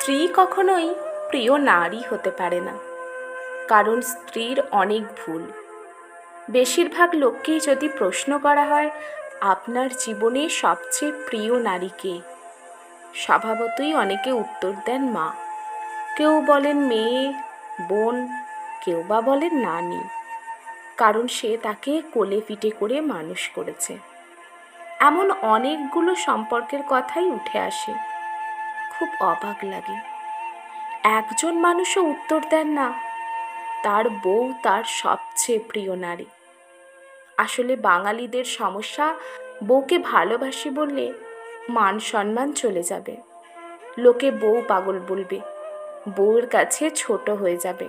স্ত্রী কখনোই প্রিয় নারী হতে পারে না, কারণ স্ত্রীর অনেক ভুল। বেশিরভাগ লোককেই যদি প্রশ্ন করা হয় আপনার জীবনে সবচেয়ে প্রিয় নারী কে, স্বভাবতই অনেকে উত্তর দেন মা। কেউ বলেন মেয়ে, বোন, কেউ বা বলেন নানি, কারণ সে তাকে কোলে পিঠে করে মানুষ করেছে। এমন অনেকগুলো সম্পর্কের কথাই উঠে আসে। খুব অবাক লাগে, একজন মানুষও উত্তর দেন না তার বউ তার সবচেয়ে প্রিয় নারী। আসলে বাঙালিদের সমস্যা, বউকে ভালোবাসি বললে মান সম্মান চলে যাবে, লোকে বউ পাগল বলবে, বউয়ের কাছে ছোট হয়ে যাবে,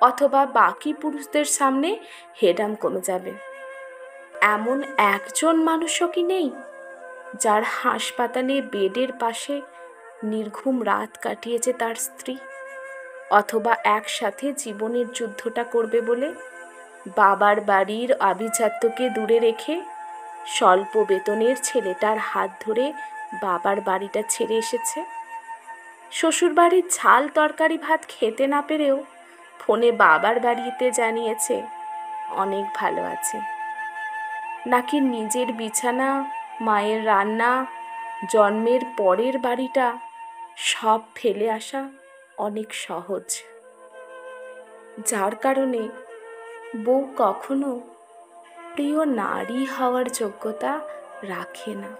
অথবা বাকি পুরুষদের সামনে হেডাম কমে যাবে। এমন একজন মানুষও কি নেই যার হাসপাতালে বেডের পাশে নির্ঘুম রাত কাটিয়েছে তার স্ত্রী, অথবা একসাথে জীবনের যুদ্ধটা করবে বলে বাবার বাড়ির আভিজাত্যকে দূরে রেখে স্বল্প বেতনের ছেলেটার হাত ধরে বাবার বাড়িটা ছেড়ে এসেছে। শ্বশুরবাড়ির ঝাল তরকারি ভাত খেতে না পেরেও ফোনে বাবার বাড়িতে জানিয়েছে অনেক ভালো আছে। নাকি নিজের বিছানা, মায়ের রান্না, জন্মের পরের বাড়িটা সব ফেলে আসা অনেক সহজ, যার কারণে বউ কখনো প্রিয় নারী হওয়ার যোগ্যতা রাখে না।